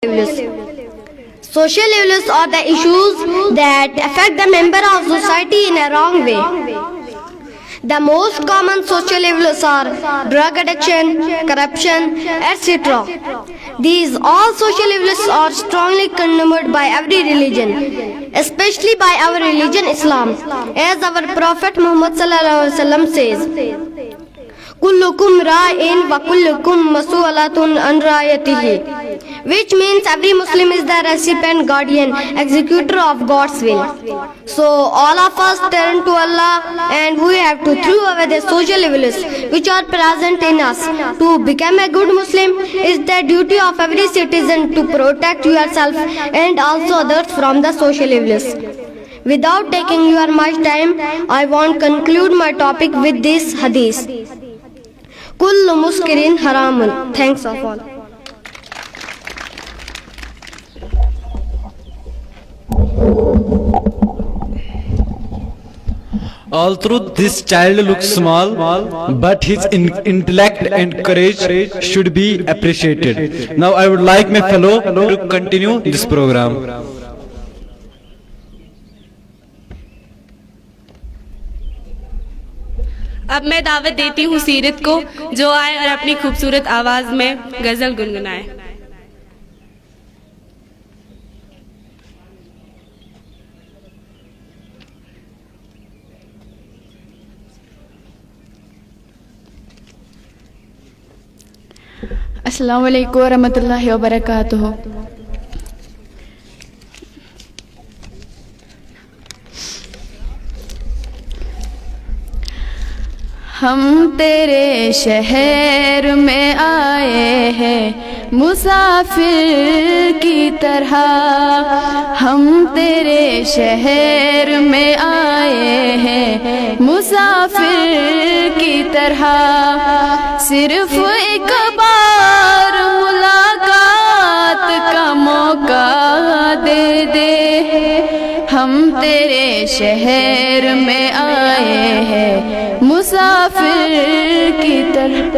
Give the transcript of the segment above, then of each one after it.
Social evils are the issues that affect the member of society in a wrong way. The most common social evils are drug addiction, corruption, etc. These all social evils are strongly condemned by every religion, especially by our religion Islam, as our Prophet Muhammad says, Kullukum ra'in wa kullukum mas'ulatun an ra'yatihi, which means every Muslim is the recipient, guardian, executor of God's will. So all of us turn to Allah and we have to throw away the social evils which are present in us. To become a good Muslim is the duty of every citizen to protect yourself and also others from the social evils. Without taking your much time, I want to conclude my topic with this hadith. Kullu muskirin haramun. Thanks of all. Although this child looks small, but his intellect and courage should be appreciated. Now I would like my fellow to continue this program. اب میں دعوت دیتی ہوں سیرت کو جو آئے اور اپنی خوبصورت آواز میں غزل گنگنائے. السلام علیکم ورحمۃ اللہ وبرکاتہ. ہم تیرے شہر میں آئے ہیں مسافر کی طرح، ہم تیرے شہر میں آئے ہیں مسافر کی طرح، صرف ایک بار ملاقات کا موقع دے دے. ہم تیرے شہر میں آئے ہیں مسافر کی طرح.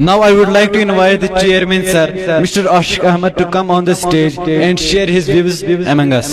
Now I would like to invite the chairman sir, Mr. Ashik Ahmed, to come on the stage and share his views among us.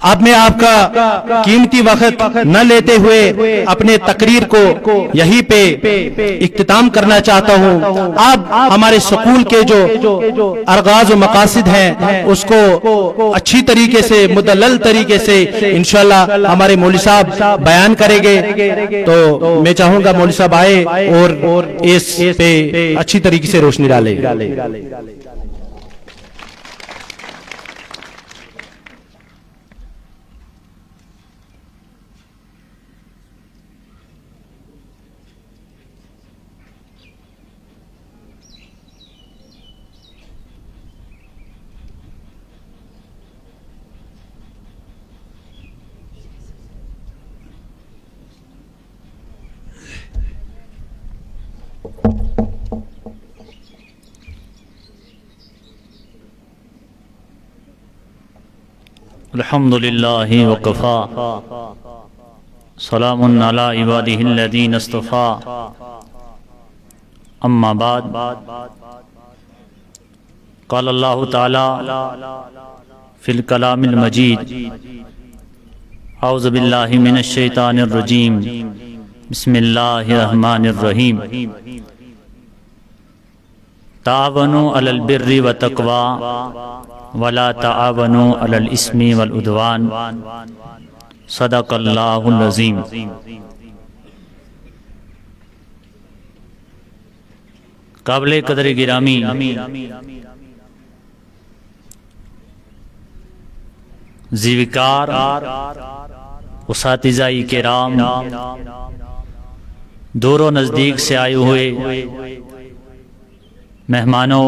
اب میں آپ کا قیمتی وقت نہ لیتے ہوئے اپنے تقریر کو یہیں پہ اختتام کرنا چاہتا ہوں. اب ہمارے سکول کے جو ارغاز و مقاصد ہیں اس کو اچھی طریقے سے مدلل طریقے سے انشاءاللہ ہمارے مولوی صاحب بیان کریں گے. تو میں چاہوں گا مولوی صاحب آئے اور اس پہ اچھی طریقے سے روشنی ڈالے. الحمد للہ وکفا سلام علی عبادہ الذین اصطفى اما بعد قال اللہ تعالی فی الکلام المجید اعوذ باللہ من الشیطان الرجیم بسم اللہ الرحمن الرحیم تعاونوا علی البر والتقوی ولا تعاونوا علی الاثم والعدوان صدق اللہ العظیم. قابل قدر گرامی زیوکار اساتذہ کرام، دور و نزدیک سے آئے ہوئے مہمانوں،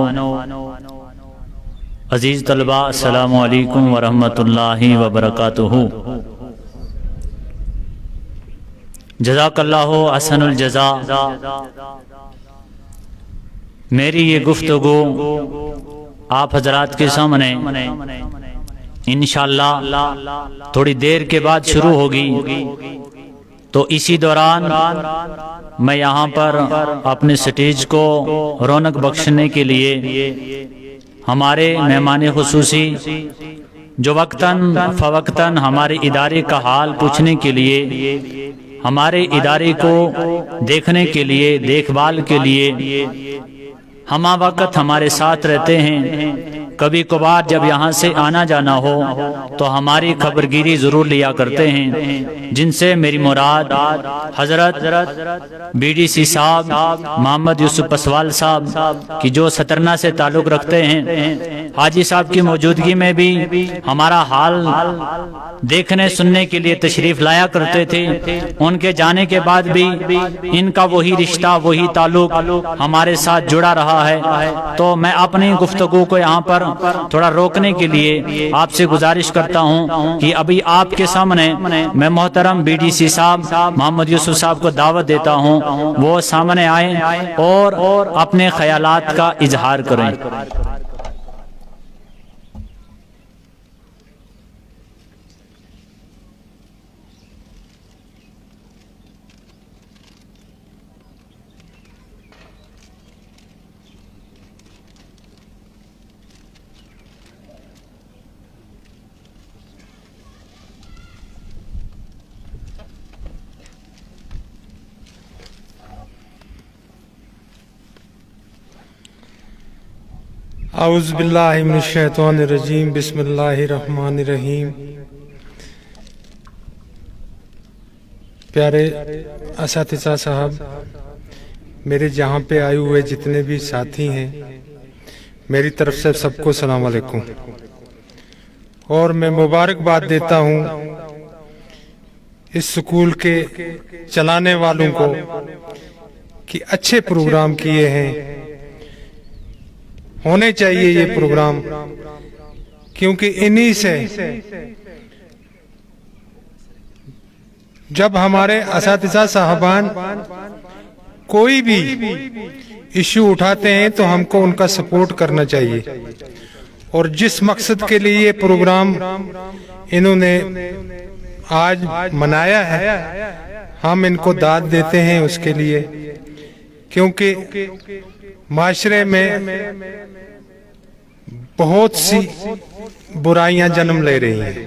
عزیز طلباء، السلام علیکم ورحمۃ اللہ وبرکاتہ. جزاک اللہ احسن الجزا. میری یہ گفتگو آپ حضرات کے سامنے انشاءاللہ تھوڑی دیر کے بعد شروع ہوگی، تو اسی دوران میں یہاں پر اپنے سٹیج کو رونق بخشنے کے لیے ہمارے مہمان خصوصی جو وقتاً فوقتاً ہمارے ادارے کا حال پوچھنے کے لیے، ہمارے ادارے کو دیکھنے کے لیے، دیکھ بھال کے لیے ہمہ وقت ہمارے ساتھ رہتے ہیں. کبھی کبھار جب یہاں سے آنا جانا ہو تو ہماری خبرگیری ضرور لیا کرتے ہیں، جن سے میری مراد حضرت بی ڈی سی صاحب محمد یوسف پسوال صاحب کی جو سترنا سے تعلق رکھتے ہیں. حاجی صاحب کی موجودگی میں بھی ہمارا حال دیکھنے سننے کے لیے تشریف لایا کرتے تھے. ان کے جانے کے بعد بھی ان کا وہی رشتہ، وہی تعلق ہمارے ساتھ جڑا رہا ہے. تو میں اپنی گفتگو کو یہاں پر تھوڑا روکنے کے لیے آپ سے گزارش کرتا ہوں کہ ابھی آپ کے سامنے میں محترم بی ڈی سی صاحب محمد یوسف صاحب کو دعوت دیتا ہوں، وہ سامنے آئیں اور اپنے خیالات کا اظہار کریں. اعوذ باللہ من الشیطان الرجیم، بسم اللہ الرحمن الرحیم. پیارے اساتذہ صاحب، میرے جہاں پہ آئے ہوئے جتنے بھی ساتھی ہیں، میری طرف سے سب کو السلام علیکم. اور میں مبارکباد دیتا ہوں اس سکول کے چلانے والوں کو کہ اچھے پروگرام کیے ہیں. ہونے چاہیے یہ پروگرام، کیونکہ انہی سے جب ہمارے اساتذہ صاحبان کوئی بھی ایشو اٹھاتے ہیں تو ہم کو ان کا سپورٹ کرنا چاہیے. اور جس مقصد کے لیے یہ پروگرام انہوں نے آج منایا ہے، ہم ان کو داد دیتے ہیں اس کے لیے، کیونکہ معاشرے میں بہت سی برائیاں جنم لے رہی ہیں.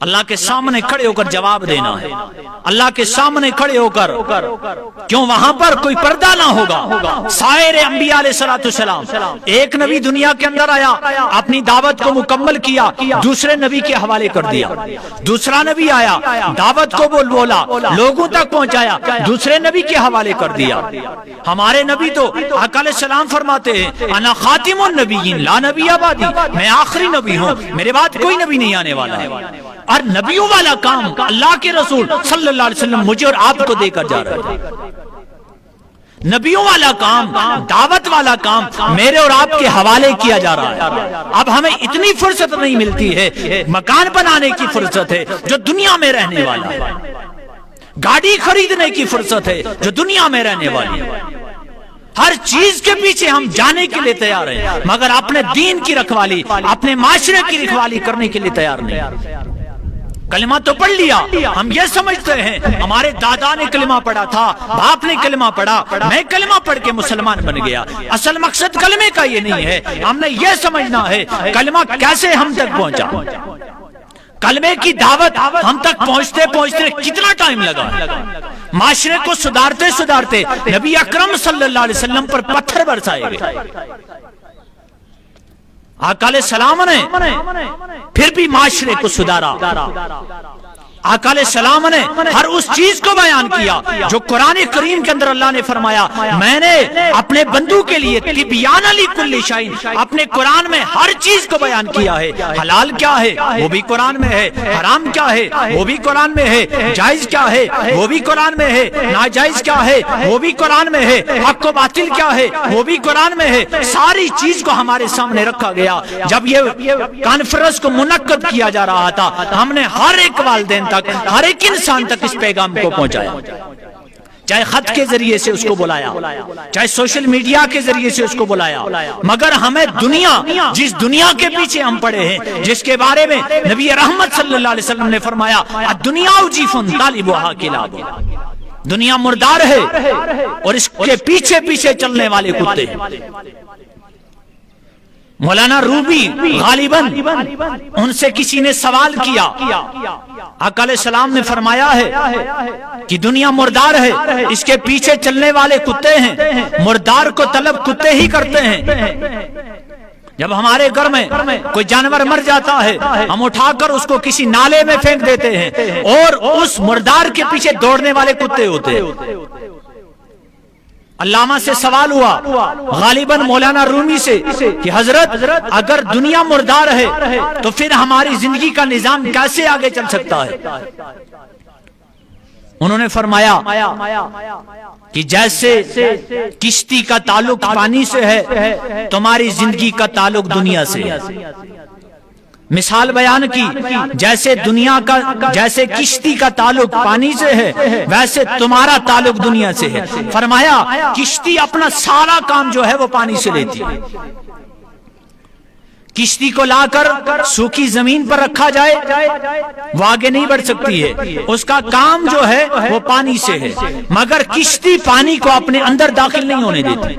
اللہ کے سامنے کھڑے ہو کر جواب دینا ہے، اللہ کے سامنے کھڑے ہو کر، کیوں وہاں پر کوئی پردہ نہ ہوگا۔ سائر انبیاء علیہ السلام، ایک نبی دنیا کے اندر آیا، اپنی دعوت کو مکمل کیا، دوسرے نبی کے حوالے کر دیا، دوسرا نبی آیا، دعوت کو بولا، لوگوں تک پہنچایا، دوسرے نبی کے حوالے کر دیا۔ ہمارے نبی تو آقا علیہ السلام فرماتے ہیں انا خاتم النبیین لا نبی بعدی، میں آخری نبی ہوں، میرے بعد کوئی نبی نہیں آنے والا ہے۔ اور نبیوں والا کام اللہ کے رسول صلی اللہ علیہ وسلم مجھے اور آپ کو دے کر جا رہا ہے۔ نبیوں والا کام، دعوت والا کام میرے اور آپ کے حوالے کیا جا رہا ہے۔ اب ہمیں اتنی فرصت نہیں ملتی ہے، مکان بنانے کی فرصت ہے جو دنیا میں رہنے والا ہے، گاڑی خریدنے کی فرصت ہے جو دنیا میں رہنے والی ہے، ہر چیز کے پیچھے ہم جانے کے لیے تیار ہیں، مگر اپنے دین کی رکھوالی، اپنے معاشرے کی رکھوالی کرنے کے لیے تیار نہیں۔ کلمہ تو پڑھ لیا، ہم یہ سمجھتے ہیں ہمارے دادا نے کلمہ پڑھا تھا، باپ نے کلمہ پڑھا، میں کلمہ پڑھ کے مسلمان بن گیا۔ اصل مقصد کلمے کا یہ نہیں ہے، ہم نے یہ سمجھنا ہے کلمہ کیسے ہم تک پہنچا، کلمے کی دعوت ہم تک پہنچتے پہنچتے کتنا ٹائم لگا۔ معاشرے کو سدھارتے سدھارتے نبی اکرم صلی اللہ علیہ وسلم پر پتھر برسائے گئے۔ آقا علیہ السلام نے پھر بھی معاشرے کو سدھارا، آقا علیہ السلام نے ہر اس چیز کو بیان کیا جو قرآن کریم کے اندر اللہ نے فرمایا میں نے اپنے بندوں کے لیے تبیان لکل شیء، اپنے قرآن میں ہر چیز کو بیان کیا ہے۔ حلال کیا ہے وہ بھی قرآن میں ہے، حرام کیا ہے وہ بھی قرآن میں ہے، جائز کیا ہے وہ بھی قرآن میں ہے، ناجائز کیا ہے وہ بھی قرآن میں ہے، حق و باطل کیا ہے وہ بھی قرآن میں ہے۔ ساری چیز کو ہمارے سامنے رکھا گیا۔ جب یہ کانفرنس کو منعقد کیا جا رہا تھا، ہم نے ہر ایک والدین تک، ہر ایک انسان تک اس پیغام کو پہنچایا، چاہے خط کے ذریعے سے اس کو بلایا، چاہے سوشل میڈیا کے ذریعے سے اس کو بلایا، مگر ہمیں دنیا، جس دنیا کے پیچھے ہم پڑے ہیں، جس کے بارے میں نبی رحمت صلی اللہ علیہ وسلم نے فرمایا الدنیا جیفن طالبها کلاب، دنیا مردار ہے اور اس کے پیچھے پیچھے چلنے والے کتے۔ مولانا روبی غالباً ان سے کسی نے سوال کیا، آقا علیہ السلام نے فرمایا ہے کہ دنیا مردار ہے، اس کے پیچھے چلنے والے کتے ہیں، مردار کو طلب کتے ہی کرتے ہیں۔ جب ہمارے گھر میں کوئی جانور مر جاتا ہے، ہم اٹھا کر اس کو کسی نالے میں پھینک دیتے ہیں اور اس مردار کے پیچھے دوڑنے والے کتے ہوتے ہیں۔ علامہ سے سوال ہوا غالباً مولانا رومی سے کہ حضرت اگر دنیا مردار ہے تو پھر ہماری زندگی کا نظام کیسے آگے چل سکتا ہے؟ انہوں نے فرمایا کہ جیسے کشتی کا تعلق پانی سے ہے، تمہاری زندگی کا تعلق دنیا سے ہے۔ مثال بیان کی، جیسے جیسے کشتی کا تعلق پانی سے ہے، ویسے تمہارا تعلق دنیا سے ہے۔ فرمایا کشتی اپنا سارا کام جو ہے وہ پانی سے لیتی ہے۔ کشتی کو لا کر سوکھی زمین پر رکھا جائے وہ آگے نہیں بڑھ سکتی ہے، اس کا کام جو ہے وہ پانی سے ہے، مگر کشتی پانی کو اپنے اندر داخل نہیں ہونے دیتی۔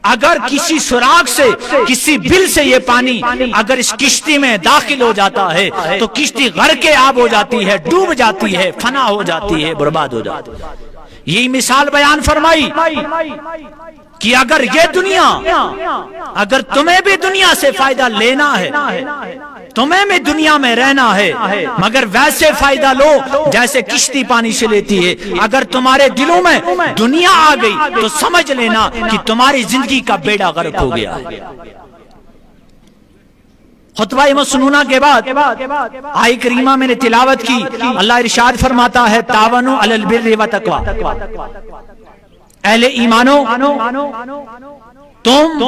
اگر کسی سوراخ سے، کسی بل سے یہ پانی اگر اس کشتی میں داخل ہو جاتا ہے تو کشتی غرق آب ہو جاتی ہے، ڈوب جاتی ہے، فنا ہو جاتی ہے، برباد ہو جاتی ہے۔ یہی مثال بیان فرمائی کہ اگر یہ دنیا، اگر تمہیں بھی دنیا سے فائدہ لینا ہے، تمہیں بھی دنیا میں رہنا ہے، مگر ویسے فائدہ لو جیسے کشتی پانی سے لیتی ہے۔ اگر تمہارے دلوں میں دنیا آ گئی تو سمجھ لینا کہ تمہاری زندگی کا بیڑا غرق ہو گیا ہے۔ خطبہ مسنونہ کے بعد آیہ کریمہ میں نے تلاوت کی، اللہ ارشاد فرماتا ہے تعاونوا علی البر والتقوی، اہل ایمانو تم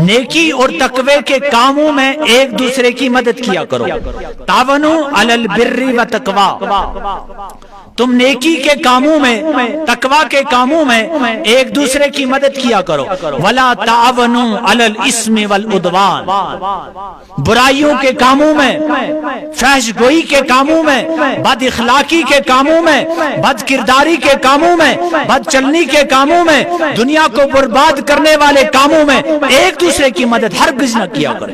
نیکی اور تقوی کے کاموں میں ایک دوسرے کی مدد کیا کرو۔ تعاونوا علی البر والتقوی، تم نیکی کے کاموں میں، تقوی کے کاموں میں ایک دوسرے کی مدد کیا کرو۔ ولا تعاونوا علی الاثم والعدوان، برائیوں کے کاموں میں، فحش گوئی کے کاموں میں، بد اخلاقی کے کاموں میں، بد کرداری کے کاموں میں، بد چلنی کے کاموں میں، دنیا کو برباد کرنے والے کاموں میں ایک دوسرے کی مدد ہرگز نہ کیا کرو۔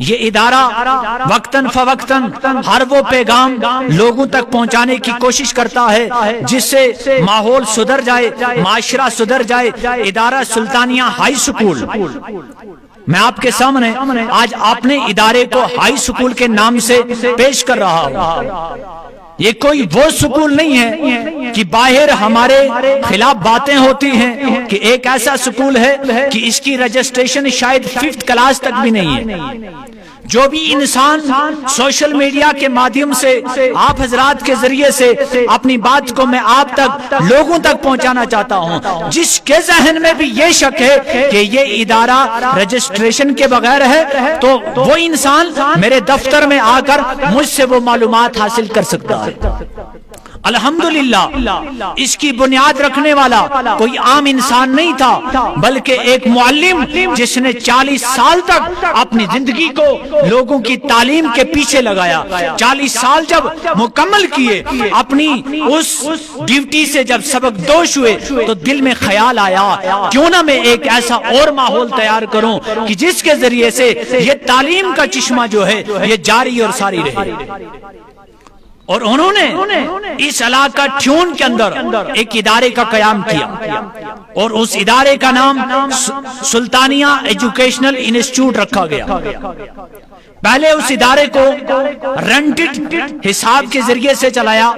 یہ ادارہ وقتاً فوقتاً ہر وہ پیغام لوگوں تک پہنچانے کی کوشش کرتا ہے جس سے ماحول سدھر جائے، معاشرہ سدھر جائے۔ ادارہ سلطانیہ ہائی سکول، میں آپ کے سامنے آج اپنے ادارے کو ہائی سکول کے نام سے پیش کر رہا ہوں۔ یہ کوئی وہ سکول نہیں ہے کہ باہر ہمارے خلاف باتیں ہوتی ہیں کہ ایک ایسا سکول ہے کہ اس کی رجسٹریشن شاید 5th کلاس تک بھی نہیں ہے۔ جو بھی انسان سوشل میڈیا کے مادھیم سے آپ حضرات کے ذریعے سے اپنی بات کو میں آپ تک لوگوں تک پہنچانا چاہتا ہوں، جس کے ذہن میں بھی یہ شک ہے کہ یہ ادارہ رجسٹریشن کے بغیر ہے، تو وہ انسان میرے دفتر میں آ کر مجھ سے وہ معلومات حاصل کر سکتا ہے۔ الحمدللہ اس کی بنیاد رکھنے والا کوئی عام انسان نہیں تھا، بلکہ ایک معلم جس نے 40 سال تک اپنی زندگی کو لوگوں کی تعلیم کے پیچھے لگایا۔ 40 سال جب مکمل کیے اپنی اس ڈیوٹی سے، جب سبق دوش ہوئے تو دل میں خیال آیا کیوں نہ میں ایک ایسا اور ماحول تیار کروں کہ جس کے ذریعے سے یہ تعلیم کا چشمہ جو ہے یہ جاری اور ساری رہے۔ اور انہوں نے اس علاقہ ٹیون کے اندر ایک ادارے کا قیام کیا، اور اس ادارے کا نام سلطانیہ ایجوکیشنل انسٹیٹیوٹ رکھا گیا۔ پہلے اس ادارے کو رینٹڈ حساب کے ذریعے سے چلایا،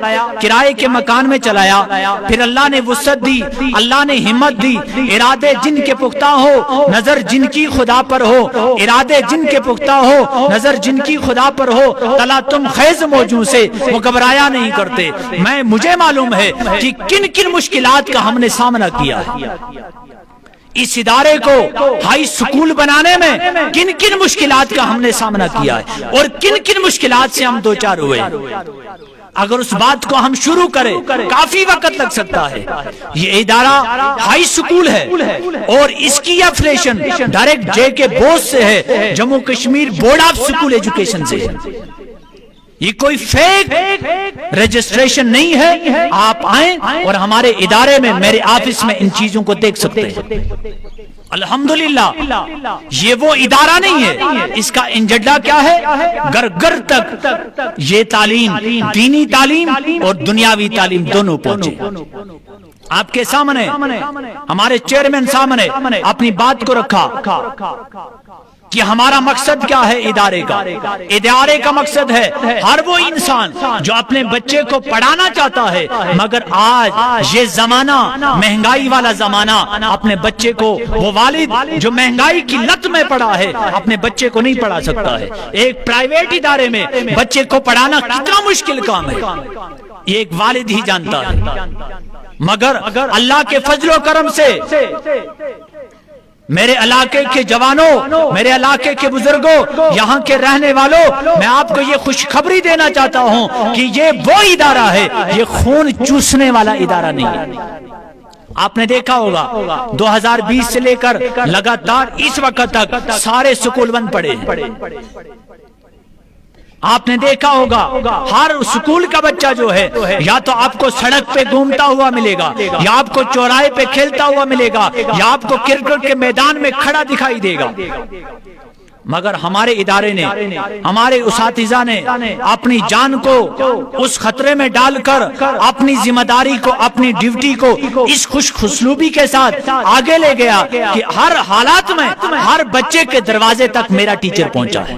کرائے کے مکان میں چلایا، پھر اللہ نے وسعت دی، اللہ نے ہمت دی، ارادے جن کے پختہ ہو نظر جن کی خدا پر ہو، ارادے جن کے پختہ ہو نظر جن کی خدا پر ہو، تلا تم خیز موجوں سے وہ گھبرایا نہیں کرتے۔ مجھے معلوم ہے کہ کن کن مشکلات کا ہم نے سامنا کیا ہے۔ اس ادارے کو ہائی سکول بنانے میں کن کن مشکلات کا ہم نے سامنا کیا ہے، اور کن کن مشکلات سے ہم دوچار ہوئے۔ اگر اس بات کو ہم شروع کریں کافی وقت لگ سکتا ہے۔ یہ ادارہ ہائی سکول ہے اور اس کی افیلیشن ڈائریکٹ جے کے بوس سے ہے، Jammu Kashmir board of school education سے ہے۔ یہ کوئی فیک رجسٹریشن نہیں ہے۔ آپ آئیں اور ہمارے ادارے میں، میرے آفس میں ان چیزوں کو دیکھ سکتے ہیں۔ الحمدللہ یہ وہ ادارہ نہیں ہے، اس کا انجڈا کیا ہے؟ گھر گھر تک یہ تعلیم، دینی تعلیم اور دنیاوی تعلیم دونوں پہنچے۔ آپ کے سامنے ہمارے چیئرمین سامنے اپنی بات کو رکھا کہ ہمارا مقصد کیا ہے ادارے کا۔ ادارے کا مقصد ہے ہر وہ انسان جو اپنے بچے کو پڑھانا چاہتا ہے، مگر آج یہ زمانہ مہنگائی والا زمانہ، اپنے بچے کو وہ والد جو مہنگائی کی لت میں پڑا ہے اپنے بچے کو نہیں پڑھا سکتا ہے۔ ایک پرائیویٹ ادارے میں بچے کو پڑھانا کتنا مشکل کام ہے یہ ایک والد ہی جانتا ہے، مگر اللہ کے فضل و کرم سے میرے علاقے کے جوانوں، میرے علاقے کے بزرگوں، یہاں کے رہنے والوں، میں آپ کو یہ خوشخبری دینا چاہتا ہوں کہ یہ وہ ادارہ ہے، یہ خون چوسنے والا ادارہ نہیں ہے۔ آپ نے دیکھا ہوگا 2020 سے لے کر لگاتار اس وقت تک سارے سکول بند پڑے ہیں۔ آپ نے دیکھا ہوگا ہر سکول کا بچہ جو ہے یا تو آپ کو سڑک پہ گھومتا ہوا ملے گا، یا آپ کو چوراہے پہ کھیلتا ہوا ملے گا، یا آپ کو کرکٹ کے میدان میں کھڑا دکھائی دے گا۔ مگر ہمارے ادارے نے، ہمارے اساتذہ نے اپنی جان کو اس خطرے میں ڈال کر اپنی ذمہ داری کو، اپنی ڈیوٹی کو اس خوش اسلوبی کے ساتھ آگے لے گیا کہ ہر حالات میں ہر بچے کے دروازے تک میرا ٹیچر پہنچا ہے۔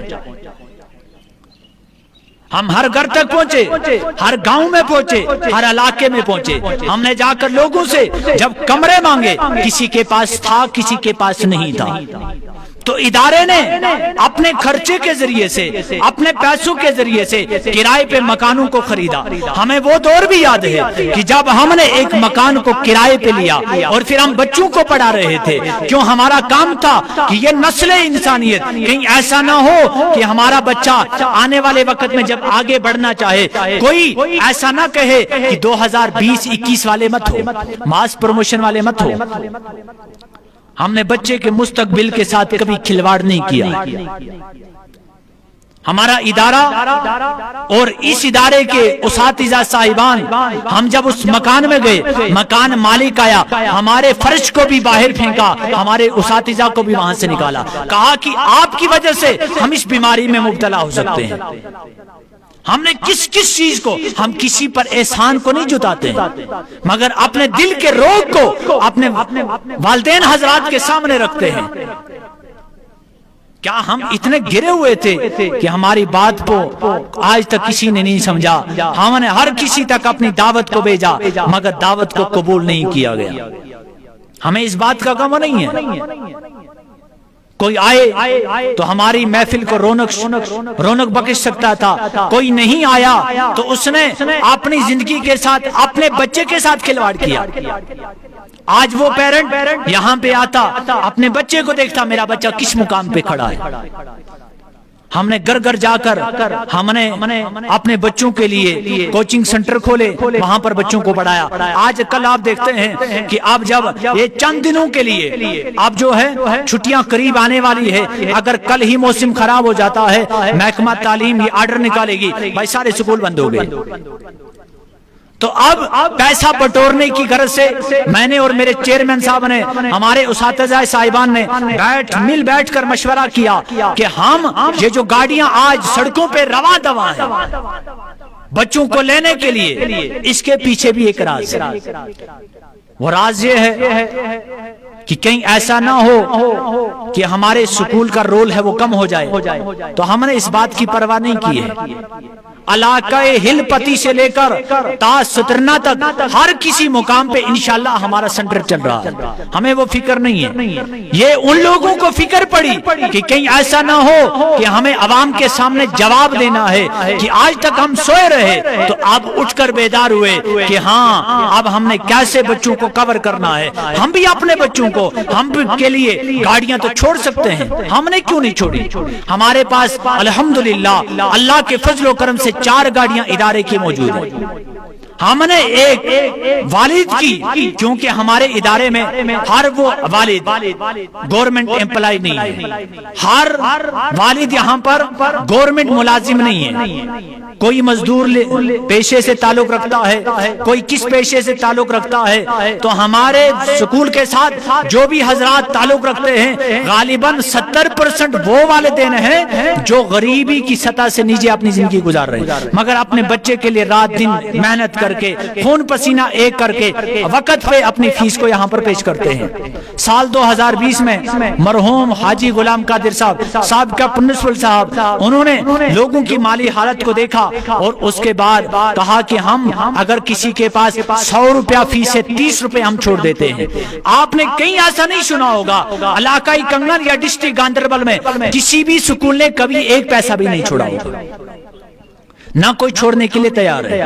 ہم ہر گھر تک پہنچے، ہر گاؤں میں پہنچے، ہر علاقے میں پہنچے۔ ہم نے جا کر لوگوں سے جب کمرے مانگے، کسی کے پاس تھا، کسی کے پاس نہیں تھا، تو ادارے نے اپنے خرچے کے ذریعے سے، اپنے پیسوں کے ذریعے سے کرائے پہ مکانوں کو خریدا۔ ہمیں وہ دور بھی یاد ہے کہ جب ہم نے ایک مکان کو کرائے پہ لیا اور پھر ہم بچوں کو پڑھا رہے تھے، کیوں ہمارا کام تھا کہ یہ نسل انسانیت کہیں ایسا نہ ہو کہ ہمارا بچہ آنے والے وقت میں جب آگے بڑھنا چاہے کوئی ایسا نہ کہے کہ 2020-21 والے مت ہو، ماس پروموشن والے مت ہو۔ ہم نے بچے کے مستقبل کے ساتھ کبھی کھلواڑ نہیں کیا۔ ہمارا ادارہ اور اس ادارے کے اساتذہ صاحبان، ہم جب اس مکان میں گئے، مکان مالک آیا، ہمارے فرش کو بھی باہر پھینکا، ہمارے اساتذہ کو بھی وہاں سے نکالا، کہا کہ آپ کی وجہ سے ہم اس بیماری میں مبتلا ہو سکتے ہیں۔ ہم نے کس چیز کو، ہم کسی پر احسان کو نہیں جتاتے ہیں، مگر اپنے دل کے روگ کو اپنے والدین حضرات کے سامنے رکھتے ہیں۔ کیا ہم اتنے گرے ہوئے تھے کہ ہماری بات کو آج تک کسی نے نہیں سمجھا؟ ہم نے ہر کسی تک اپنی دعوت کو بھیجا، مگر دعوت کو قبول نہیں کیا گیا۔ ہمیں اس بات کا غم نہیں ہے۔ کوئی آئے تو ہماری محفل کو رونق بخش سکتا تھا، کوئی نہیں آیا تو اس نے اپنی زندگی کے ساتھ، اپنے بچے کے ساتھ کھلواڑ کیا۔ آج وہ پیرنٹ یہاں پہ آتا، اپنے بچے کو دیکھتا، میرا بچہ کس مقام پہ کھڑا ہے۔ ہم نے گھر گھر جا کر ہم نے اپنے بچوں کے لیے کوچنگ سنٹر کھولے، وہاں پر بچوں کو پڑھایا۔ آج کل آپ دیکھتے ہیں کہ اب جب یہ چند دنوں کے لیے اب جو ہے چھٹیاں قریب آنے والی ہے، اگر کل ہی موسم خراب ہو جاتا ہے، محکمہ تعلیم یہ آرڈر نکالے گی، بھائی سارے سکول بند ہو گئے۔ تو اب پیسہ بٹورنے کی غرض سے میں نے اور میرے چیئرمین صاحب نے، ہمارے اساتذہ صاحبان نے مل بیٹھ کر مشورہ کیا کہ ہم یہ جو گاڑیاں آج سڑکوں پہ رواں دواں ہیں بچوں کو لینے کے لیے، اس کے پیچھے بھی ایک راز ہے۔ وہ راز یہ ہے کہ کہیں ایسا نہ ہو کہ ہمارے سکول کا رول ہے وہ کم ہو جائے، تو ہم نے اس بات کی پرواہ نہیں کی ہے۔ علاقہ ہل پتی سے لے کر تا سترنا تک ہر کسی مقام پہ انشاءاللہ ہمارا سنٹر چل رہا ہے، ہمیں وہ فکر نہیں ہے۔ یہ ان لوگوں کو فکر پڑی کہ کہیں ایسا نہ ہو کہ ہمیں عوام کے سامنے جواب دینا ہے کہ آج تک ہم سوئے رہے، تو اب اٹھ کر بیدار ہوئے کہ ہاں اب ہم نے کیسے بچوں کو کور کرنا ہے۔ ہم بھی اپنے بچوں کو، ہم کے لیے گاڑیاں تو چھوڑ سکتے ہیں، ہم نے کیوں نہیں چھوڑی؟ ہمارے پاس الحمدللہ اللہ کے فضل و کرم سے 4 گاڑیاں ادارے کی موجود ہیں۔ ہم نے ایک والد کی، کیونکہ ہمارے ادارے میں ہر وہ والد گورنمنٹ امپلائی نہیں ہے، ہر والد یہاں پر گورنمنٹ ملازم نہیں ہے، کوئی مزدور پیشے سے تعلق رکھتا ہے، کوئی کس پیشے سے تعلق رکھتا ہے۔ تو ہمارے سکول کے ساتھ جو بھی حضرات تعلق رکھتے ہیں، غالباً 70% وہ والدین ہیں جو غریبی کی سطح سے نیچے اپنی زندگی گزار رہے ہیں، مگر اپنے بچے کے لیے رات دن محنت کر کے، خون پسینہ ایک کر کے وقت پہ اپنی فیس کو یہاں پر پیش کرتے ہیں۔ سال 2020 میں مرحوم حاجی غلام قادر صاحب کا پرنسپل صاحب، انہوں نے لوگوں کی مالی حالت کو دیکھا اور اس کے بعد کہا کہ ہم اگر کسی کے پاس 100 روپیہ فیس ہے، 30 روپے ہم چھوڑ دیتے ہیں۔ آپ نے کہیں ایسا نہیں سنا ہوگا، علاقائی کنگن یا ڈسٹرکٹ گاندربل میں کسی بھی سکول نے کبھی ایک پیسہ بھی نہیں چھوڑا ہوگا، نہ کوئی چھوڑنے کے لیے تیار ہے۔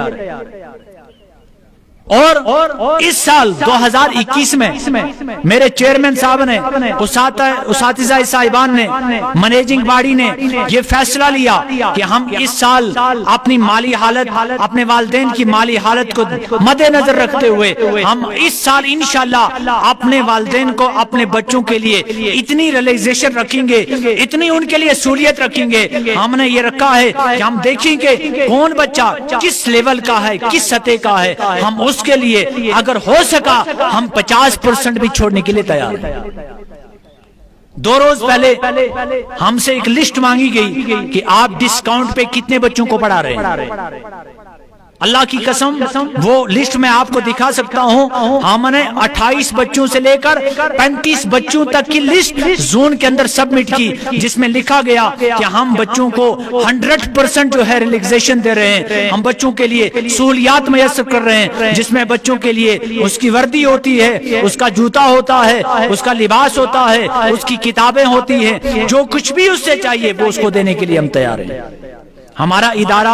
اور اس سال 2021 میں میرے چیئرمین صاحب نے، اساتذہ صاحبان نے، منیجنگ باڈی نے یہ فیصلہ لیا کہ ہم اس سال اپنی مالی حالت، اپنے والدین کی مالی حالت کو مد نظر رکھتے ہوئے ہم اس سال انشاءاللہ اپنے والدین کو، اپنے بچوں کے لیے اتنی ریلائزیشن رکھیں گے، اتنی ان کے لیے سہولت رکھیں گے۔ ہم نے یہ رکھا ہے کہ ہم دیکھیں گے کون بچہ کس لیول کا ہے، کس سطح کا ہے، ہم اس کے لیے اگر ہو سکا ہم 50% بھی چھوڑنے کے لیے تیار ہیں۔ 2 روز پہلے ہم سے ایک لسٹ مانگی گئی کہ آپ ڈسکاؤنٹ پہ کتنے بچوں کو پڑھا رہے ہیں۔ اللہ کی قسم وہ لسٹ میں آپ کو دکھا سکتا ہوں، ہم نے 28 بچوں سے لے کر 35 بچوں تک کی لسٹ زون کے اندر سبمٹ کی، جس میں لکھا گیا کہ ہم بچوں کو 100% جو ہے ریلیکسیشن دے رہے ہیں، ہم بچوں کے لیے سہولیات میسر کر رہے ہیں، جس میں بچوں کے لیے اس کی وردی ہوتی ہے، اس کا جوتا ہوتا ہے، اس کا لباس ہوتا ہے، اس کی کتابیں ہوتی ہیں، جو کچھ بھی اس سے چاہیے وہ اس کو دینے کے لیے ہم تیار ہیں۔ ہمارا ادارہ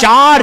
4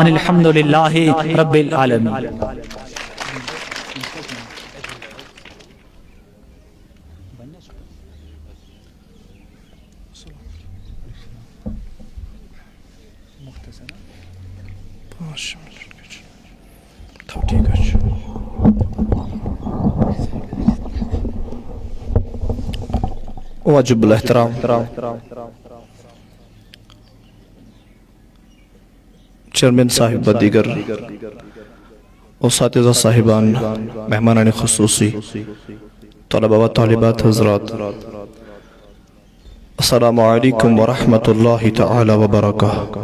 ان الحمد للہ رب العالمین. واجب الاحترام چیئرمین صاحب و دیگر اساتذہ صاحبان، مہمانان خصوصی، طلبہ و طالبات حضرات، السلام علیکم ورحمۃ اللہ تعالی وبرکاتہ.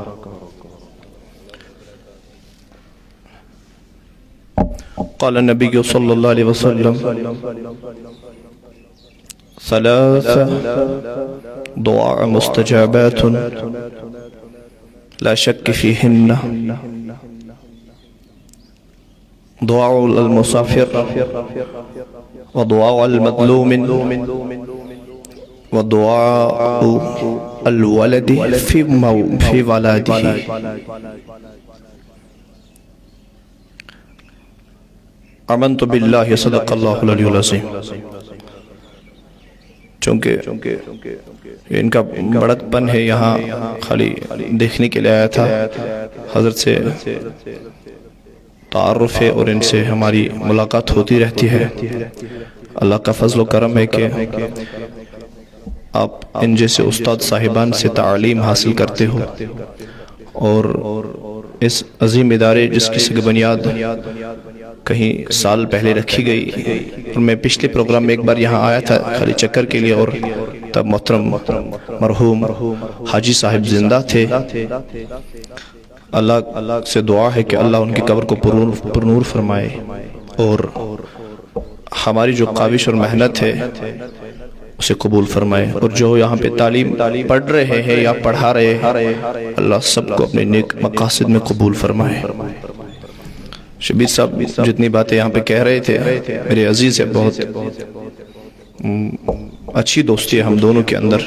قال النبی صلی اللہ علیہ وسلم ثلاث دعاء مستجابات لا شك فيهن دعاء المسافر ودعاء المظلوم ودعاء الولد في ولده. آمنت باللہ صدق اللہ العلی العظیم. چونکہ ان کا بڑک پن ہے، یہاں خالی دیکھنے کے لیے آیا تھا. حضرت سے تعارف ہے اور ان سے ہماری ملاقات ہوتی رہتی ہے. اللہ کا فضل و کرم ہے کہ آپ ان جیسے استاد صاحبان سے تعلیم حاصل کرتے ہو، اور اس عظیم ادارے جس کی سگ بنیاد کہیں سال پہلے رکھی گئی، اور میں پچھلے پروگرام میں ایک بار یہاں آیا تھا خالی چکر کے لیے، اور تب محترم مرحوم حاجی صاحب زندہ تھے. اللہ سے دعا ہے کہ اللہ ان کی قبر کو پرنور فرمائے، اور ہماری جو کاوش اور محنت ہے اسے قبول فرمائے، اور جو یہاں پہ تعلیم پڑھ رہے ہیں یا پڑھا رہے ہیں، اللہ سب کو اپنے نیک مقاصد میں قبول فرمائے. شبیر صاحب جتنی باتیں یہاں پہ کہہ رہے تھے، میرے عزیز ہے، بہت اچھی دوستی ہے ہم دونوں کے اندر.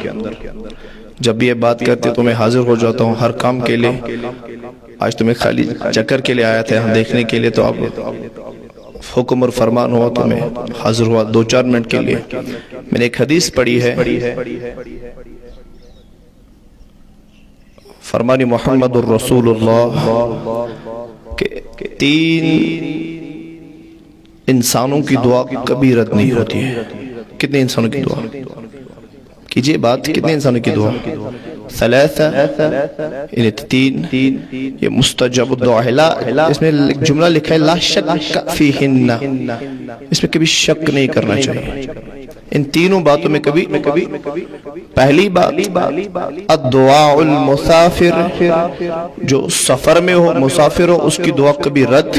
جب بھی یہ بات کرتے تو میں حاضر ہو جاتا ہوں ہر کام کے لیے. آج تو میں خالی چکر کے لیے آیا تھا یہاں دیکھنے کے لیے، تو اب حکم اور فرمان ہوا تو میں حاضر ہوا 2-4 منٹ کے لیے. میں نے ایک حدیث پڑھی ہے، فرمان محمد الرسول اللہ کہ 3 انسانوں کی دعا کبھی رد نہیں ہوتی ہے. کتنے انسانوں کی دعا کیجئے بات، کتنے انسانوں کی دعا؟ ثلاثہ، یعنی 3. یہ مستجاب الدعا ہے. اس میں جملہ لکھا ہے لا شک فیہن، اس میں کبھی شک نہیں کرنا چاہیے. ان تینوں باتوں میں کبھی پہلی بات الدعاء المسافر، جو سفر میں ہو، مسافر ہو، اس کی دعا کبھی رد.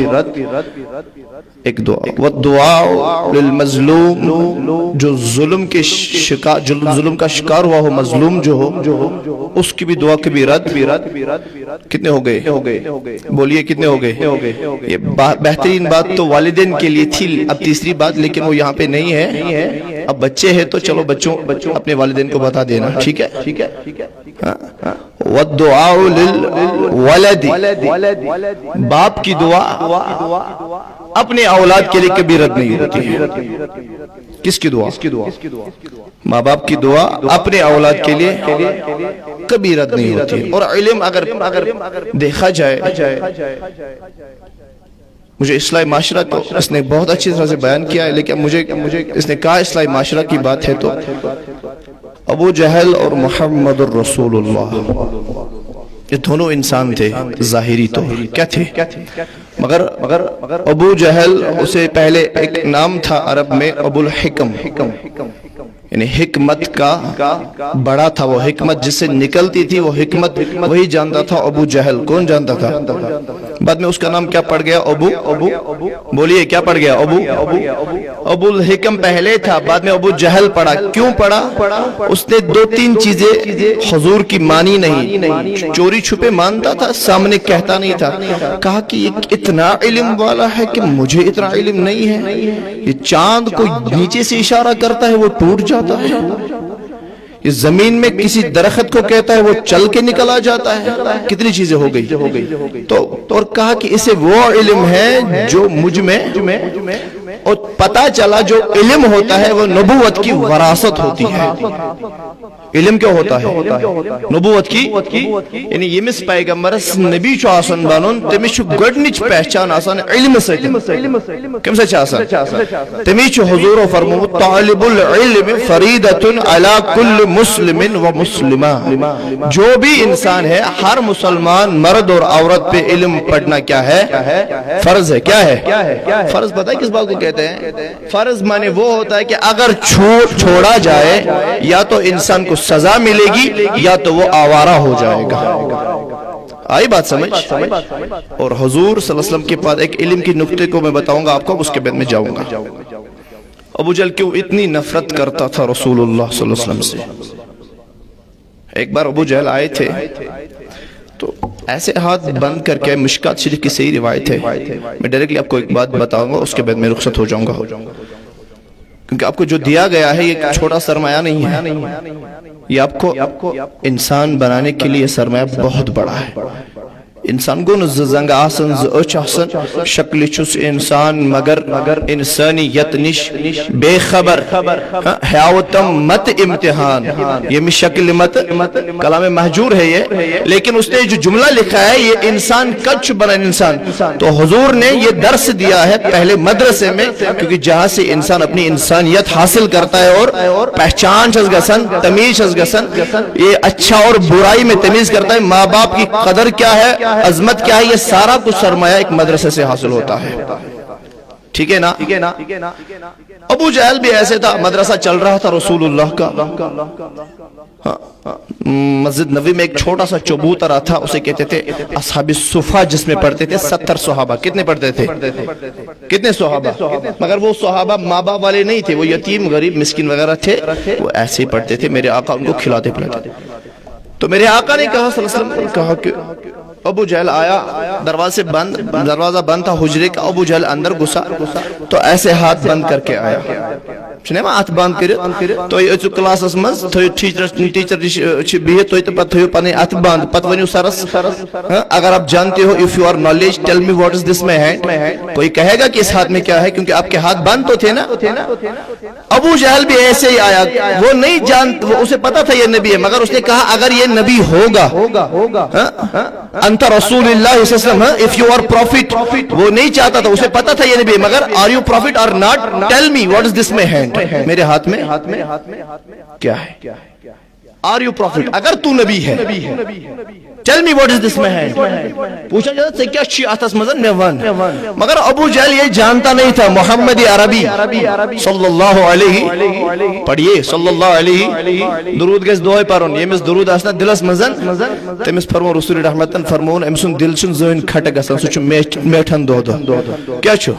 ایک دعا. والدعاء للمظلوم، جو ظلم کا شکار ہوا ہو، مظلوم جو ہو، اس کی بھی دعا کبھی رد. کتنے ہو گئے؟ بولیے کتنے ہو گئے؟ یہ بہترین بات تو والدین کے لیے تھی، اب تیسری بات لیکن وہ یہاں پہ نہیں ہے. اب بچے ہیں تو چلو بچوں اپنے والدین کو بتا دینا، ٹھیک ہے. والدعاء للولد، باپ کی دعا اپنے اولاد کے لیے کبھی رد نہیں ہوتی ہے. کس کی دعا؟ ماں باپ کی دعا اپنے اولاد کے لیے کبھی رد نہیں ہوتی. اور علم اگر دیکھا جائے، مجھے اصلاح معاشرہ تو اس نے بہت اچھی طرح سے بیان کیا ہے، لیکن مجھے اس نے کہا اصلاح معاشرہ کی بات ہے تو ابو جہل اور محمد الرسول اللہ، یہ دونوں انسان تھے ظاہری طور. کیا تھے؟ مگر ابو جہل، اسے پہلے ایک نام تھا عرب میں ابو الحکم، یعنی حکمت کا بڑا تھا. وہ حکمت جس سے نکلتی تھی، وہ حکمت وہی جانتا تھا. ابو جہل کون جانتا تھا؟ بعد میں اس کا نام کیا پڑ گیا؟ ابو. بولیے کیا پڑ گیا؟ ابو الحکم پہلے تھا، بعد میں ابو جہل پڑا. کیوں پڑا؟ اس نے 2-3 چیزیں حضور کی مانی نہیں، چوری چھپے مانتا تھا، سامنے کہتا نہیں تھا. کہا کہ یہ اتنا علم والا ہے کہ مجھے اتنا علم نہیں ہے. یہ چاند کو نیچے سے اشارہ کرتا ہے وہ ٹوٹ جاتا ہے، اس زمین میں کسی درخت کو کہتا ہے وہ چل کے نکل آ جاتا ہے. کتنی چیزیں ہو گئی. تو اور کہا کہ اسے وہ علم ہے جو مجھ میں, اور پتا چلا جو علم ہوتا ہے وہ نبوت کی وراثت ہوتی ہے. علم کیا ہوتا ہے؟ نبوت کی, یعنی یمس پیغمبرس نبی چھ آسان بنن تمس چھ گڈنچ پہچان آسان علم سۭتۍ. کم سے آسان تمس چھ حضور فرموت طالب العلم فریدۃ علی کل مسلم و مسلمہ. جو بھی انسان ہے ہر مسلمان مرد اور عورت پہ علم پڑھنا کیا ہے؟ فرض ہے. کیا ہے فرض؟ پتہ ہے کس بات کو کہتے ہیں؟ فرض مانے وہ ہوتا ہے کہ اگر چھوڑا جائے یا تو انسان کو سزا ملے گی یا تو وہ آوارہ ہو جائے گا. آئی بات سمجھ؟ اور حضور صلی اللہ علیہ وسلم کے پاس ایک علم کی نقطے کو میں بتاؤں گا آپ کو, اس کے بعد میں جاؤں گا. ابو جہل کیوں اتنی نفرت کرتا تھا رسول اللہ صلی اللہ علیہ وسلم سے؟ ایک بار ابو جہل آئے تھے تو ایسے ہاتھ بند کر کے, مشکات شریف کی صحیح روایت ہے, میں ڈائریکٹلی آپ کو ایک بات بتاؤں گا, اس کے بعد میں رخصت ہو جاؤں گا, کیونکہ آپ کو جو دیا گیا ہے یہ چھوٹا سرمایہ نہیں ہے. یہ آپ کو انسان بنانے کے لیے سرمایہ بہت بڑا ہے. انسان گو زنگ آسن اچھ آسن شکل چھس انسان مگر انسانیت نش بے خبر حیاوتم مت امتحان. یہ میں شکل مت کلام محجور ہے یہ, لیکن اس نے جو جملہ لکھا ہے یہ انسان کچھ بنا انسان. تو حضور نے یہ درس دیا ہے پہلے مدرسے میں, کیونکہ جہاں سے انسان اپنی انسانیت حاصل کرتا ہے اور پہچان چھس گسن, تمیز چھس گسن, یہ اچھا اور برائی میں تمیز کرتا ہے, ماں باپ کی قدر کیا ہے, عظمت کیا ہے, یہ سارا کچھ سرمایہ ایک مدرسے سے حاصل ہوتا ہے. ٹھیک ہے نا؟ ابو جہل بھی ایسے تھا, مدرسہ چل رہا تھا رسول اللہ کا. مسجد نبوی میں ایک چھوٹا سا چبوترا تھا, اسے کہتے تھے اصحاب الصفہ, جس میں پڑھتے تھے 70 صحابہ. کتنے پڑھتے تھے؟ کتنے صحابہ؟ مگر وہ صحابہ ماں باپ والے نہیں تھے, وہ یتیم غریب مسکین وغیرہ تھے, وہ ایسے ہی پڑھتے تھے. میرے آقا ان کو کھلاتے پلاتے. تو میرے آقا نے کہا صلی اللہ علیہ وسلم نے کہا کہ ابو جہل آیا, دروازہ بند تھا حجرے کا, ابو جہل اندر گھسا تو ایسے ہاتھ بند کر کے آیا. چھنے ما ہاتھ بند کرت تو یہ کلاس مز تھو ٹیچر بہت تو پتہ تھو پنے ہاتھ بند, پتہ ونیو سرس اگر آپ جانتے ہو if you are knowledge tell me what is this my hand. کوئی کہے گا کہ اس ہاتھ میں کیا ہے, کیونکہ آپ کے ہاتھ بند تو تھے نا. ابو جہل بھی ایسے ہی آیا, وہ نہیں جانتا, اسے پتا تھا یہ نبی ہے, مگر اس نے کہا اگر یہ نبی ہوگا انت رسول اللہ صلی اللہ علیہ وسلم, if you are prophet, وہ نہیں چاہتا تھا, اسے پتا تھا یہ نبی ہے, مگر are you prophet or not, tell me what is this my hand. میرے ہاتھ میں کیا ہے, are you prophet, اگر تو نبی ہے tell me what is this my hand. پوچھا جاتا سے کیا چھی آتاس مزن میں ون, مگر ابو جہل یہ جانتا نہیں تھا. محمد عربی صلی اللہ علیہ, پڑھئے صلی اللہ علیہ, درود گیس دعائی پارون, یہ مس درود آسنا دلس مزن تیمس فرمون رسول رحمتن فرمون امسن دل چن زہن کھٹک گسن سوچو میٹھن دو کیا چھو.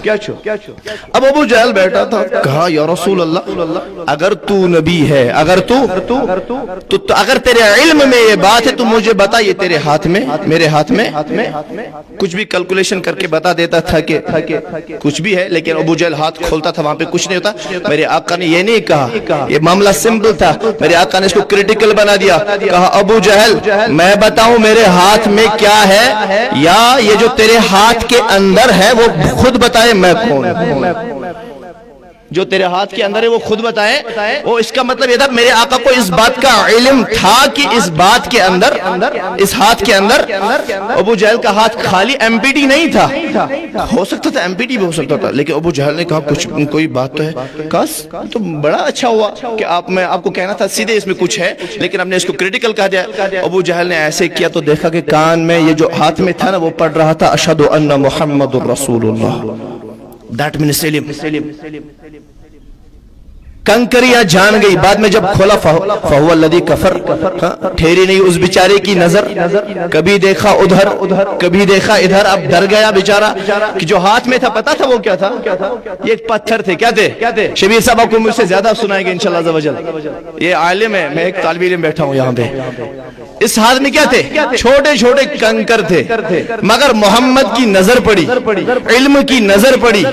اب ابو جہل بیٹھا تھا, کہا یا رسول اللہ اگر تو نبی ہے, اگر تیرے علم میں یہ بات ہے تو مجھے بتا, یہ تیرے ہاتھ میں, میرے ہاتھ میں کچھ بھی کلکولیشن کر کے بتا دیتا تھا کہ کچھ بھی ہے, لیکن ابو جہل ہاتھ کھولتا تھا, وہاں پہ کچھ نہیں ہوتا. میرے آقا نے یہ نہیں کہا, یہ معاملہ سمپل تھا, میرے آقا نے اس کو کریٹیکل بنا دیا. کہا ابو جہل میں بتاؤں میرے ہاتھ میں کیا ہے, یا یہ جو تیرے ہاتھ کے اندر ہے وہ خود بتائے میں کون ہوں. جو تیرے ہاتھ کے اندر ہے وہ خود بتائے. وہ اس کا مطلب یہ تھا میرے آقا کو اس بات کا علم تھا کہ اس بات کے اندر, اس ہاتھ کے اندر ابو جہل کا ہاتھ خالی ایم پی ٹی نہیں تھا, ہو سکتا تھا ایم پی ٹی بھی ہو سکتا تھا, لیکن ابو جہل نے کہا کچھ کوئی بات تو ہے. کس تو بڑا اچھا ہوا کہ میں آپ کو کہنا تھا سیدھے اس میں کچھ ہے, لیکن ہم نے اس کو کریٹیکل کہا دیا. ابو جہل نے ایسے کیا تو دیکھا کہ کان میں یہ جو ہاتھ میں تھا نا وہ پڑھ رہا تھا اشہد ان محمد الرسول اللہ. That means علم. کنکریاں جان گئی. بعد میں جب کھولا فہو الذی کفر, ٹھہری نہیں اس بیچارے کی نظر, کبھی دیکھا ادھر کبھی دیکھا ادھر. اب ڈر گیا بیچارہ کہ جو ہاتھ میں تھا پتا تھا وہ کیا تھا, یہ ایک پتھر تھے. کیا تھے؟ شبیر صاحب آپ کو مجھ سے زیادہ سنائیں گے انشاءاللہ عز و جل. یہ عالم ہے, میں ایک طالب علم بیٹھا ہوں یہاں پہ. اس ہاتھ میں کیا تھے؟ چھوٹے چھوٹے کنکر تھے، مگر محمد کی نظر پڑی، علم کی نظر پڑی،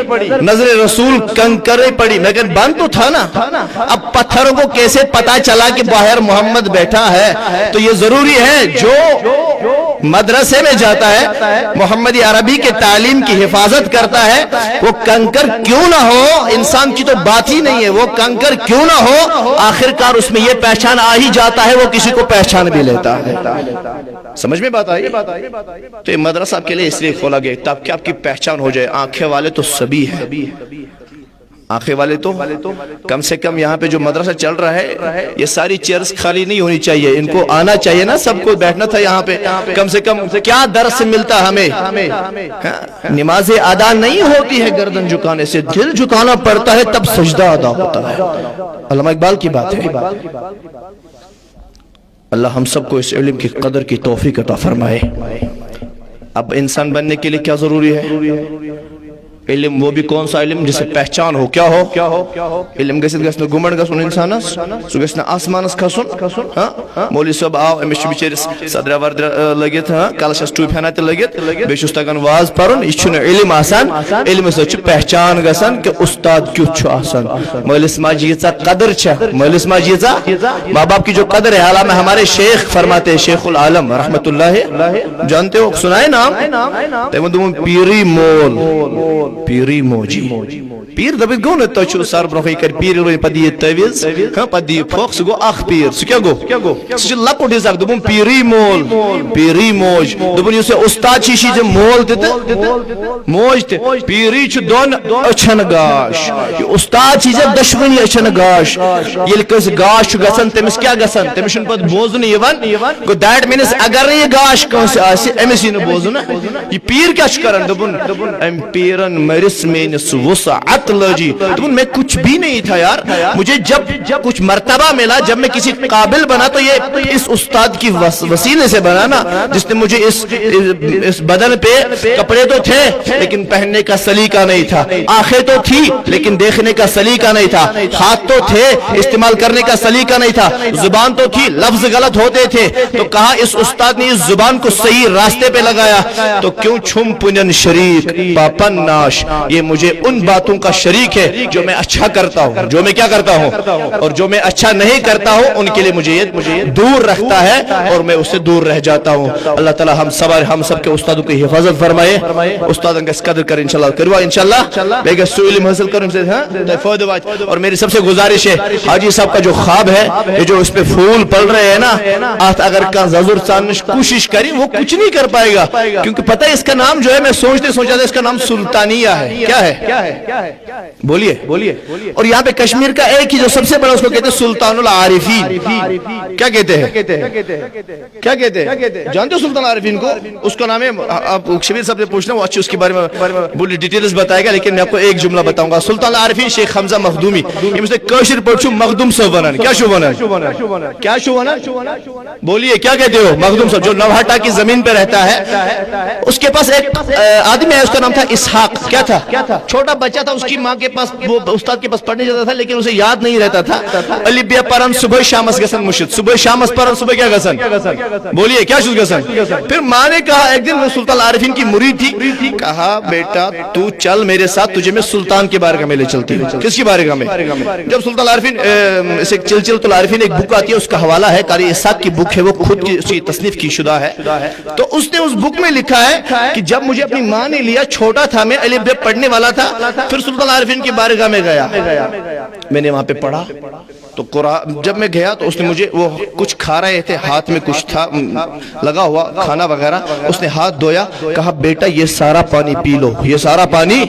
نظر رسول کنکریں پڑی، مگر بند تو تھا نا۔ اب پتھروں کو کیسے پتا چلا کہ باہر محمد بیٹھا ہے؟ تو یہ ضروری ہے جو مدرسے میں جاتا ہے، محمدی عربی کے تعلیم کی حفاظت کرتا ہے، وہ کنکر کیوں نہ ہو، انسان کی تو بات ہی نہیں ہے، وہ کنکر کیوں نہ ہو، آخر کار اس میں یہ پہچان آ ہی جاتا ہے، وہ کسی کو پہچان بھی لیتا ہے۔ سمجھ میں بات آئی؟ تو یہ مدرسہ آپ کے لیے اس لیے کھولا گیا تاکہ آپ کی پہچان ہو جائے۔ آنکھیں والے تو سبھی ہیں، آنکھیں والے تو کم سے کم یہاں پہ جو مدرسہ چل رہا ہے یہ ساری چیئرز خالی نہیں ہونی چاہیے، ان کو آنا چاہیے نا، سب کو بیٹھنا تھا یہاں پہ، کم سے کم کیا درس ملتا ہمیں؟ نماز ادا نہیں ہوتی ہے گردن جھکانے سے، دل جھکانا پڑتا ہے تب سجدہ ادا ہوتا ہے۔ علامہ اقبال کی بات ہے۔ اللہ ہم سب کو اس علم کی قدر کی توفیق عطا فرمائے۔ اب انسان بننے کے لیے کیا ضروری ہے؟ علم، وہ بھی کون سا علم جسے پہچان ہو، کیا ہو؟ علم گژھِ گژھنہٕ گُمنڈ گژھُن انسانس، سُہ گژھِ نہٕ آسمانس کھسُن۔ مولوی صٲب آو، أمِس چھُ بِچٲرِس صدرا وردرا لٔگِتھ، کلس چھس ٹوٗپۍ ہنا تہِ لٔگِتھ، بیٚیہِ چھُس تگان واز پرُن، یہِ چھُنہٕ علم آسان۔ علمہٕ سۭتۍ چھُ پہچان گژھان کہ استاد کیُتھ چھُ آسان، مٲلِس ماجہِ ییٖژاہ قدر چھےٚ، مٲلِس ماجہِ ییٖژاہ، ماں باپ کی جو قدر ہے، علامہ ہمارے شیخ فرماتے ہیں، شیخ العالم رحمت اللہ، جانتے ہو، سنائے نام؟ تٔمۍ دوٚپُن پیٖرٕے مول، پیری موجی، پیر دبت گو نا تو سر برونٛہٕے کر پیر پتہٕ دِیہِ تٲویٖز، پتہٕ دِیہِ پھۄکھ، سُہ گوٚو اکھ پیر، سُہ کیٛاہ گوٚو؟ سُہ چھُ لۄکُٹ حِصہٕ اکھ، دوٚپُن پیری مول، پیری موج، دوٚپُن یُس یہِ اُستاد چھُ یہِ چھُ مول تہِ تہٕ موج تہِ، پیری چھُ دۄن أچھن گاش، یہِ اُستاد چھِ ژےٚ دۄشوٕنی أچھن گاش، ییٚلہِ کٲنٛسہِ گاش چھُ گژھان تٔمِس کیٛاہ گژھان؟ تٔمِس چھُنہٕ پتہٕ بوزنہٕ یِوان، گوٚو دیٹ میٖنٕز اگر نہٕ یہِ گاش کٲنٛسہِ آسہِ أمِس یی نہٕ بوزنہٕ، یہِ پیٖر کیٛاہ چھُ کران؟ دوٚپُن أمۍ پیٖرن مٔرِس میٛٲنِس وسعت لجی، میں کچھ بھی نہیں تھا یار، مجھے جب کچھ مرتبہ ملا، جب میں کسی قابل بنا تو یہ اس استاد کی وسیلے سے بنا نا، جس نے مجھے اس بدن پہ کپڑے تو تھے لیکن پہننے کا سلیقہ نہیں تھا، آنکھیں تو تھی لیکن دیکھنے کا سلیقہ نہیں تھا، ہاتھ تو تھے استعمال کرنے کا سلیقہ نہیں تھا، زبان تو تھی لفظ غلط ہوتے تھے، تو کہا اس استاد نے اس زبان کو صحیح راستے پہ لگایا، تو کیوں چھم پنن شریک پاپن ناش، یہ مجھے ان باتوں کا شریک ہے جو میں اچھا کرتا ہوں، جو میں کیا کرتا ہوں، اور جو میں اچھا نہیں کرتا ہوں ان کے لیے مجھے یہ دور رکھتا ہے اور میں اس سے دور رہ جاتا ہوں۔ اللہ تعالی ہم سب کے استادوں کی حفاظت فرمائے، استادوں کا قدر کریں انشاءاللہ، کروا انشاءاللہ، بیگا سو علم حاصل کریں سے فائدہ وات۔ اور میری سب سے گزارش ہے، حاجی صاحب کا جو خواب ہے، یہ جو اس پہ پھول پڑ رہے ہیں نا، اگر کا ضرور چانش کوشش کریں، وہ کچھ نہیں کر پائے گا، کیونکہ پتہ ہے اس کا نام جو ہے، میں سوچا تھا اس کا نام سلطانیہ ہے، کیا ہے؟ بولیے۔ اور یہاں پہ کشمیر کا ایک ہی جو سب سے بڑا، اس کو کہتے ہیں سلطان العارفین، کیا کہتے ہیں؟ کیا کہتے ہیں؟ جانتے ہو سلطان العارفین کو؟ اس کا نام ہے، آپ شبیر صاحب سے پوچھنا، وہ اچھی اس کے بارے میں بولی ڈیٹیلز بتائے گا، لیکن میں آپ کو ایک جملہ بتاؤں گا۔ سلطان العارفین شیخ حمزہ مخدومی، یہ مجھے کاشر پڑھو مخدوم صاحب ونان، کیا شو ونان؟ کیا شو ونان؟ بولیے کیا کہتے ہو؟ مخدوم صاحب جو نوہٹا کی زمین پہ رہتا ہے، اس کے پاس ایک آدمی ہے، اس کا نام تھا اسحاق، کیا تھا؟ چھوٹا بچہ تھا، اس کی ماں کے پاس، وہ استاد کے پاس پڑھنے جاتا تھا لیکن اسے یاد نہیں رہتا تھا، علی بیا پرن صبح شامس گسن مشد، صبح شامس پرن، صبح کیا گسن؟ بولیے کیا شد گسن؟ پھر ماں نے کہا، ایک دن وہ سلطان العارفین کی مرید تھی، کہا بیٹا تو چل میرے ساتھ، تجھے میں سلطان کے بارگاہ میں لے چلتی ہوں۔ کس کی بارگاہ میں؟ جب سلطان العارفین اسے چلچلۃ العارفین ایک بک آتی ہے، اس کا حوالہ ہے، قاری اسحاق کی بک ہے، وہ خود کی اسی تصنیف کی شدہ ہے، تو اس نے اس بک میں لکھا ہے کہ جب مجھے اپنی ماں نے لیا، چھوٹا تھا میں، الف ب پڑھنے والا تھا، پھر سلطان العارفین کی بارگاہ میں گیا، میں نے وہاں پہ پڑھا، تو قرآن جب میں گیا تو اس نے مجھے، وہ کچھ کھا رہے تھے، ہاتھ میں کچھ تھا لگا ہوا کھانا وغیرہ، اس نے ہاتھ دھویا، کہا بیٹا یہ سارا پانی پی لو، یہ سارا پانی،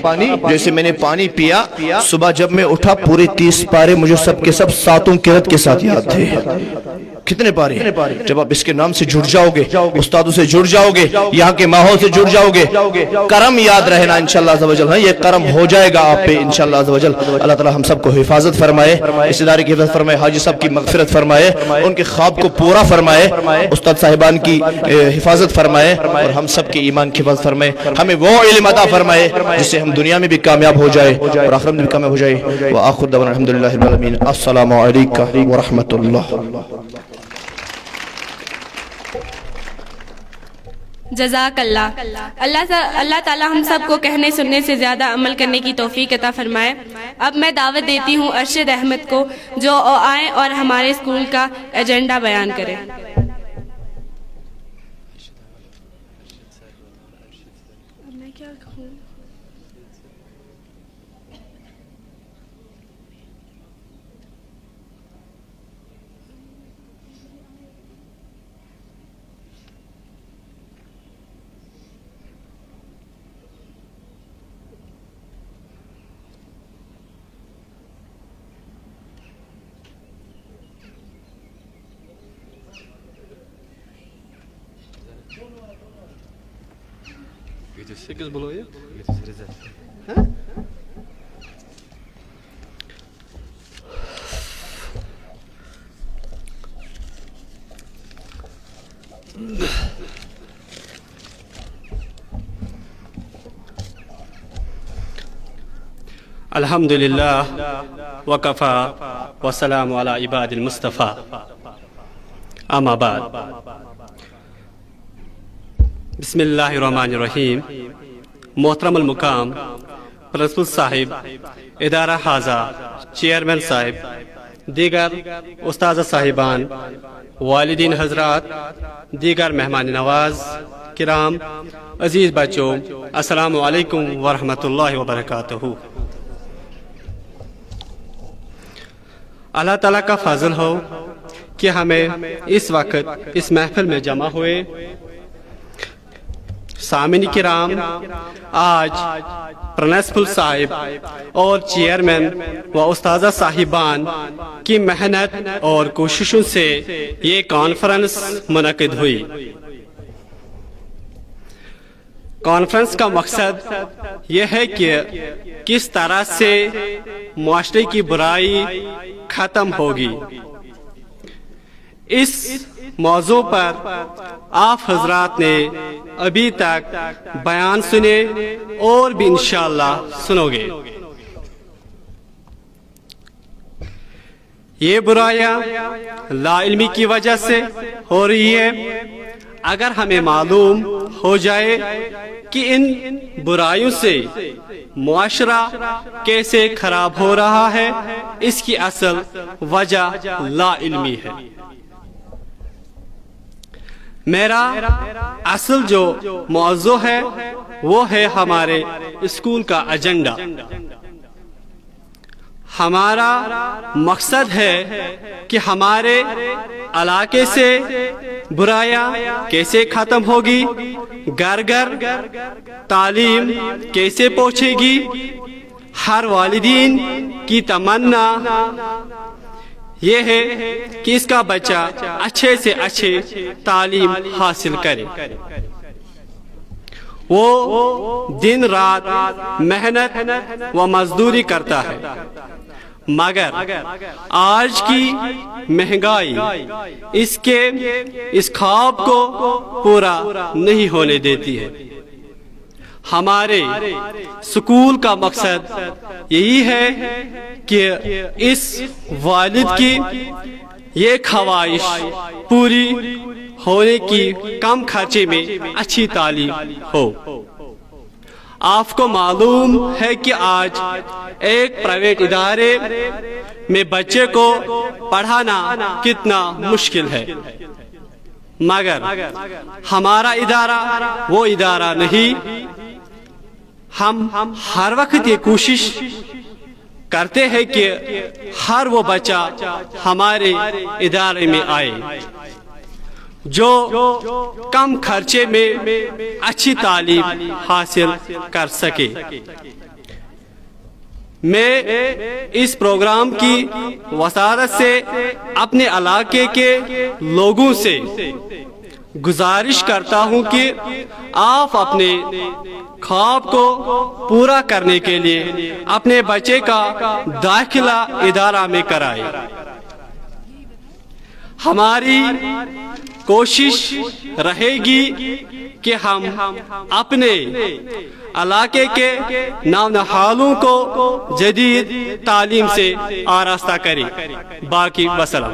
جیسے میں نے پانی پیا، صبح جب میں اٹھا پورے 30 پارے مجھے سب کے سب ساتوں قرات کے ساتھ یاد تھے۔ کتنے پارے؟ جب آپ اس کے نام سے جڑ جاؤ گے، استادوں سے جڑ جاؤ گے، یہاں کے ماحول سے جڑ جاؤ گے، کرم یاد رہنا انشاءاللہ عز و جل، یہ کرم ہو جائے گا آپ پہ انشاءاللہ عز و جل۔ اللہ تعالی ہم سب کو حفاظت فرمائے، اس ادارے کی حفاظت فرمائے، حاجی صاحب کی مغفرت فرمائے، ان کے خواب کو پورا فرمائے، استاد صاحبان کی حفاظت فرمائے، اور ہم سب کے ایمان کی حفاظت فرمائے، ہمیں وہ علم عطا فرمائے جس سے ہم دنیا میں بھی کامیاب ہو جائے اور آخرت میں بھی کامیاب ہو جائے۔ وآخر دعوانا الحمدللہ رب العالمین، السلام علیکم ورحمۃ اللہ۔ جزاک اللہ. اللہ تعالی ہم سب کو کہنے سننے سے زیادہ عمل کرنے کی توفیق عطا فرمائے. اب میں دعوت دیتی ہوں ارشد احمد کو جو آئیں اور ہمارے اسکول کا ایجنڈا بیان کریں. الحمد للہ وکفا وسلام علی عباد المصطفیٰ اما بعد. بسم اللہ الرحمن الرحیم. محترم المقام پرنسپل صاحب، ادارہ حاضہ، چیئرمین صاحب، دیگر استاذ صاحبان، والدین حضرات، دیگر مہمان نواز کرام، عزیز بچوں، السلام علیکم ورحمۃ اللہ وبرکاتہ. اللہ تعالیٰ کا فضل ہو کہ ہمیں اس وقت اس محفل میں جمع ہوئے. سامعین کرام، آج پرنسپل صاحب اور چیئرمین و استاذہ صاحبان کی محنت اور کوششوں سے یہ کانفرنس منعقد ہوئی. کانفرنس کا مقصد یہ ہے کہ کس طرح سے معاشرے کی برائی ختم ہوگی. اس موضوع پر آپ حضرات نے ابھی تک بیان سنے اور بھی انشاءاللہ سنو گے. یہ برائیاں لا علمی کی وجہ سے ہو رہی ہے. اگر ہمیں معلوم ہو جائے کہ ان برائیوں سے معاشرہ کیسے خراب ہو رہا ہے، اس کی اصل وجہ لا علمی ہے. میرا اصل جو موضوع ہے وہ ہے ہمارے اسکول کا ایجنڈا. ہمارا مقصد ہے کہ ہمارے علاقے سے برائیاں کیسے ختم ہوگی، گھر گھر تعلیم کیسے پہنچے گی. ہر والدین کی تمنا یہ ہے کہ اس کا بچہ اچھے سے اچھے تعلیم حاصل کرے. وہ دن رات محنت و مزدوری کرتا ہے، مگر آج کی مہنگائی اس خواب کو پورا نہیں ہونے دیتی ہے. ہمارے سکول کا مقصد یہی ہے کہ اس والد کی یہ خواہش پوری ہونے کی کم خرچے میں اچھی تعلیم ہو. آپ کو معلوم ہے کہ آج ایک پرائیویٹ ادارے میں بچے کو پڑھانا کتنا مشکل ہے، مگر ہمارا ادارہ وہ ادارہ نہیں. ہم ہر وقت یہ کوشش کرتے ہیں کہ ہر وہ بچہ ہمارے ادارے میں آئے جو کم خرچے میں اچھی تعلیم حاصل کر سکے. میں اس پروگرام کی وزارت سے اپنے علاقے کے لوگوں سے گزارش کرتا ہوں کہ آپ اپنے خواب کو پورا کرنے کے لیے اپنے بچے کا داخلہ ادارہ میں کرائیں. ہماری کوشش رہے گی کہ ہم اپنے علاقے کے نونہالوں کو جدید تعلیم سے آراستہ کریں. باقی وسلام.